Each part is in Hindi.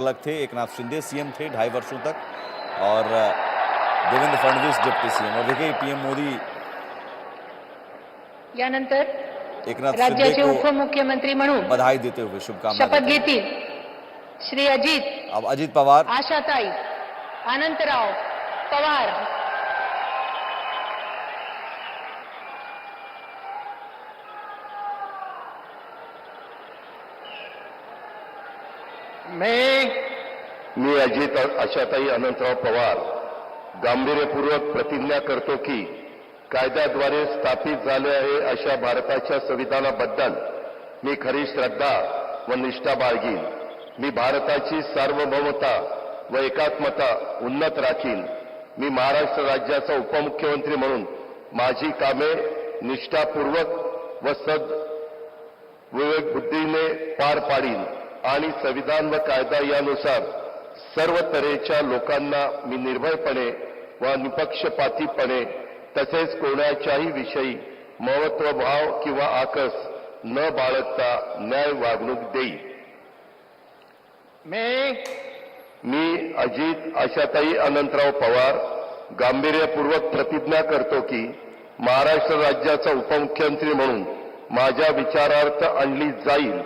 अलग थे। एकनाथ शिंदे सीएम थे 2.5 वर्षों तक और देवेंद्र फडणवीस डिप्टी सीएम। और देखिए पीएम मोदी यानंतर एकनाथ शिंदे राज्याचे को उपमुख्यमंत्री म्हणून बधाई देते हुए, शुभकामना शपथ देते हुए। घेतील श्री अजित, अब अजित पवार, आशाताई अनंतराव पवार। मी अजित आशाताई अनंतराव पवार गांभीर्यपूर्वक प्रतिज्ञा करतो की कायद्याद्वारे स्थापित झाले आहे अशा भारताच्या संविधानाबद्दल मी खरी श्रद्धा व निष्ठा बाळगीन। मी भारताची सार्वभौमता व एकात्मता उन्नत राखीन। मी महाराष्ट्र राज्याचा उपमुख्यमंत्री म्हणून माझी कामे निष्ठापूर्वक व विवेक बुद्धीने पार पाडीन आणि संविधान व कायदा यानुसार सर्व तऱ्हेच्या लोकांना मी निर्भयपणे व निपक्षपातीपणे तसेच कोणाच्याही विषयी महत्वभाव किंवा आकस न बाळगता न्याय वागणूक देईन। मी अजित आशाताई अनंतराव पवार गांभीर्यपूर्वक प्रतिज्ञा करतो की महाराष्ट्र राज्याचा उपमुख्यमंत्री म्हणून माझ्या विचारार्थ आणली जाईल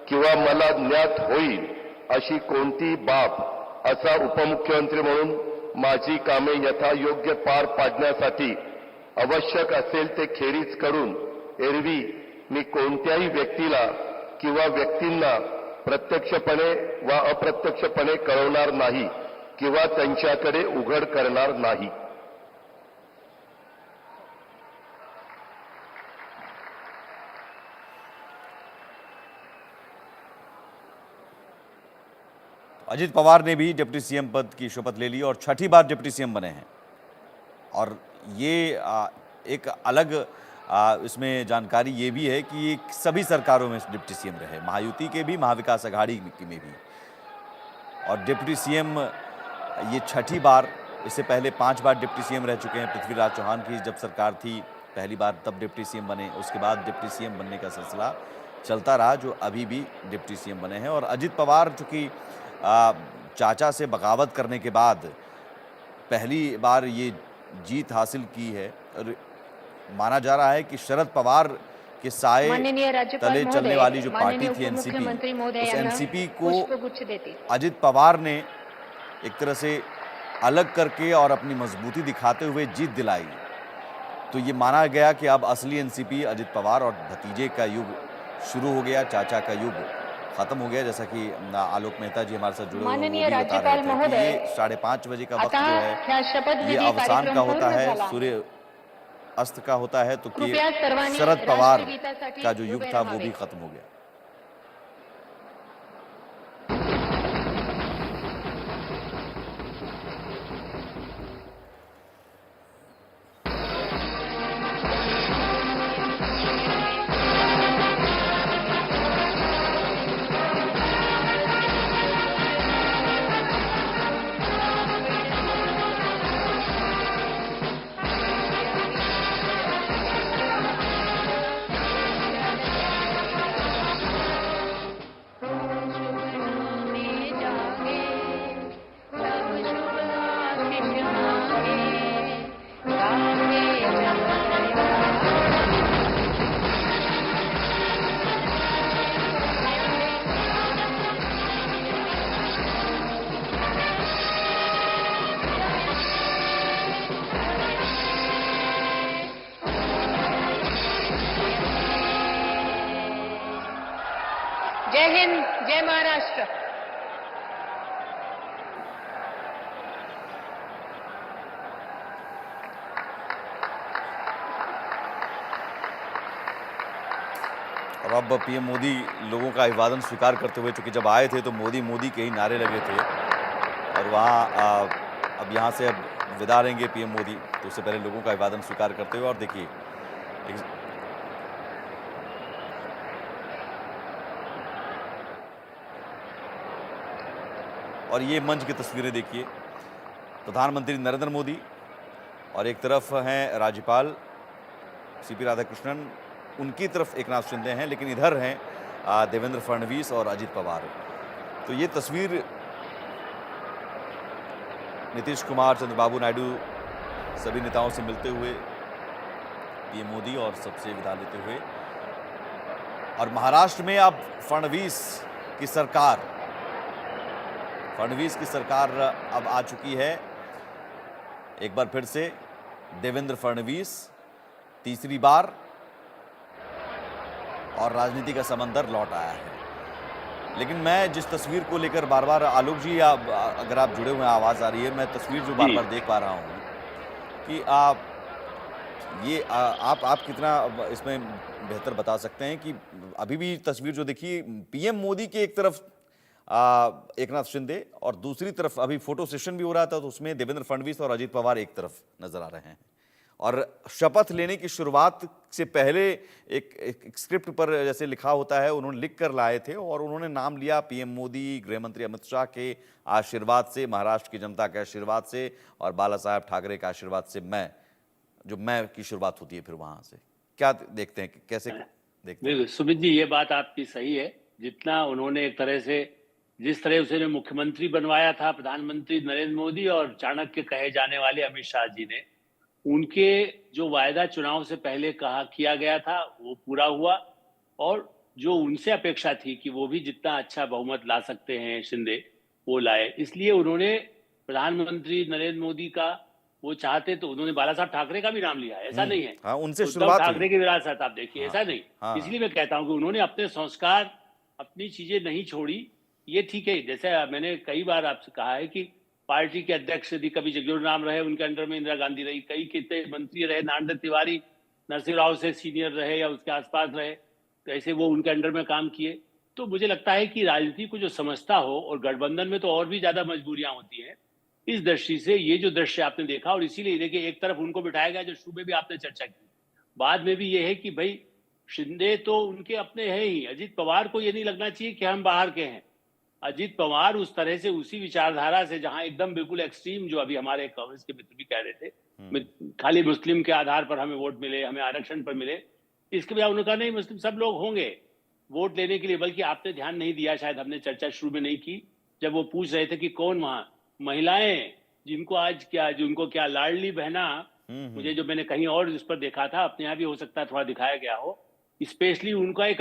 किंवा मला ज्ञात होईल अशी कोणती बाब असा उपमुख्यमंत्री म्हणून माझी कामे यथायोग्य पार पाडण्यासाठी आवश्यक असेल ते खेरीज करून एरवी मी कोणत्याही व्यक्तीला किंवा व्यक्तींना प्रत्यक्षपणे व अप्रत्यक्षपणे कळवणार नाही किंवा त्यांच्याकडे उघड करणार नाही। अजित पवार ने भी डिप्टी सीएम पद की शपथ ले ली और छठी बार डिप्टी सीएम बने हैं। और ये एक अलग इसमें जानकारी ये भी है कि ये सभी सरकारों में डिप्टी सीएम रहे, महायुति के भी, महाविकास आघाड़ी में भी। और डिप्टी सीएम ये छठी बार, इससे पहले 5 बार डिप्टी सीएम रह चुके हैं। पृथ्वीराज चौहान की जब सरकार थी पहली बार तब डिप्टी सीएम बने, उसके बाद डिप्टी सीएम बनने का सिलसिला चलता रहा, जो अभी भी डिप्टी सीएम बने हैं। और अजित पवार चूँकि चाचा से बगावत करने के बाद पहली बार ये जीत हासिल की है और माना जा रहा है कि शरद पवार के साए तले चलने वाली जो पार्टी थी एनसीपी, उस एनसीपी को अजित पवार ने एक तरह से अलग करके और अपनी मजबूती दिखाते हुए जीत दिलाई। तो ये माना गया कि अब असली एनसीपी अजित पवार और भतीजे का युग शुरू हो गया, चाचा का युग खत्म हो गया। जैसा कि आलोक मेहता जी हमारे साथ जुड़े हुए वो भी बता रहे थे कि ये 5:30 बजे का वक्त जो है ये अवसान का होता है, सूर्य अस्त का होता है, तो कि शरद पवार का जो युग था वो भी खत्म हो गया। जय हिंद, जय महाराष्ट्र। और अब पीएम मोदी लोगों का अभिवादन स्वीकार करते हुए, चूँकि जब आए थे तो मोदी मोदी के ही नारे लगे थे और वहाँ अब यहाँ से अब विदा लेंगे पीएम मोदी, तो उससे पहले लोगों का अभिवादन स्वीकार करते हुए। और देखिए और ये मंच की तस्वीरें देखिए, प्रधानमंत्री नरेंद्र मोदी और एक तरफ हैं राज्यपाल सीपी राधाकृष्णन, उनकी तरफ एकनाथ शिंदे हैं, लेकिन इधर हैं देवेंद्र फडणवीस और अजित पवार। तो ये तस्वीर नीतीश कुमार, चंद्रबाबू नायडू सभी नेताओं से मिलते हुए पीएम मोदी और सबसे विदा लेते हुए। और महाराष्ट्र में अब फडणवीस की सरकार अब आ चुकी है। एक बार फिर से देवेंद्र फडणवीस तीसरी बार, और राजनीति का समंदर लौट आया है। लेकिन मैं जिस तस्वीर को लेकर बार बार, आलोक जी अगर आप जुड़े हुए हैं, आवाज आ रही है, मैं तस्वीर जो बार बार देख पा रहा हूं कि आप कितना इसमें बेहतर बता सकते हैं कि अभी भी तस्वीर जो देखी, पीएम मोदी के एक तरफ एकनाथ शिंदे और दूसरी तरफ अभी फोटो सेशन भी हो रहा था, तो उसमें देवेंद्र फडणवीस और अजीत पवार एक तरफ नजर आ रहे हैं। और शपथ लेने की शुरुआत से पहले एक स्क्रिप्ट पर जैसे लिखा होता है, उन्होंने लिख कर लाए थे और उन्होंने नाम लिया पीएम मोदी, गृह मंत्री अमित शाह के आशीर्वाद से, महाराष्ट्र की जनता के आशीर्वाद से और बाला साहब ठाकरे के आशीर्वाद से मैं की शुरुआत होती है फिर वहां से। क्या देखते हैं, कैसे देखते हैं? सुमित जी, ये बात आपकी सही है। जितना उन्होंने एक तरह से, जिस तरह उसे मुख्यमंत्री बनवाया था प्रधानमंत्री नरेंद्र मोदी और चाणक्य कहे जाने वाले अमित शाह जी ने, उनके जो वायदा चुनाव से पहले किया गया था वो पूरा हुआ, और जो उनसे अपेक्षा थी कि वो भी जितना अच्छा बहुमत ला सकते हैं शिंदे, वो लाए। इसलिए उन्होंने प्रधानमंत्री नरेंद्र मोदी का वो चाहते, तो उन्होंने बाला साहब ठाकरे का भी नाम लिया, ऐसा नहीं है। हाँ, उनसे उद्धव शुरुआत हुई। ठाकरे की विरासत आप देखिए, हाँ, ऐसा नहीं। हाँ, इसलिए मैं कहता हूं कि उन्होंने अपने संस्कार, अपनी चीजें नहीं छोड़ी, ये ठीक है। जैसे मैंने कई बार आपसे कहा है कि पार्टी के अध्यक्ष यदि कभी जगजोर राम रहे, उनके अंडर में इंदिरा गांधी रही, कई कितने मंत्री रहे, नारायण तिवारी नरसिंह राव से सीनियर रहे या उसके आसपास रहे, तो ऐसे वो उनके अंडर में काम किए। तो मुझे लगता है कि राजनीति को जो समझता हो, और गठबंधन में तो और भी ज्यादा मजबूरियां होती हैं, इस दृष्टि से ये जो दृश्य आपने देखा, और इसीलिए देखिए एक तरफ उनको बिठाया गया, जो शुरू में भी आपने चर्चा की, बाद में भी ये है कि भाई शिंदे तो उनके अपने हैं ही, अजीत पवार को ये नहीं लगना चाहिए कि हम बाहर के हैं। अजीत पवार उस तरह से, उसी विचारधारा से, जहां एकदम बिल्कुल एक्सट्रीम, जो अभी हमारे कांग्रेस के मित्र भी कह रहे थे, खाली मुस्लिम के आधार पर हमें वोट मिले, हमें आरक्षण पर मिले, इसके बजाय उन्होंने कहा नहीं, मुस्लिम सब लोग होंगे वोट लेने के लिए। बल्कि आपने ध्यान नहीं दिया, शायद हमने चर्चा शुरू में नहीं की, जब वो पूछ रहे थे कि कौन वहां महिलाएं जिनको आज क्या लाडली बहना, मुझे जो मैंने कहीं और इस पर देखा था, अपने यहाँ भी हो सकता है थोड़ा दिखाया गया हो, स्पेशली उनका एक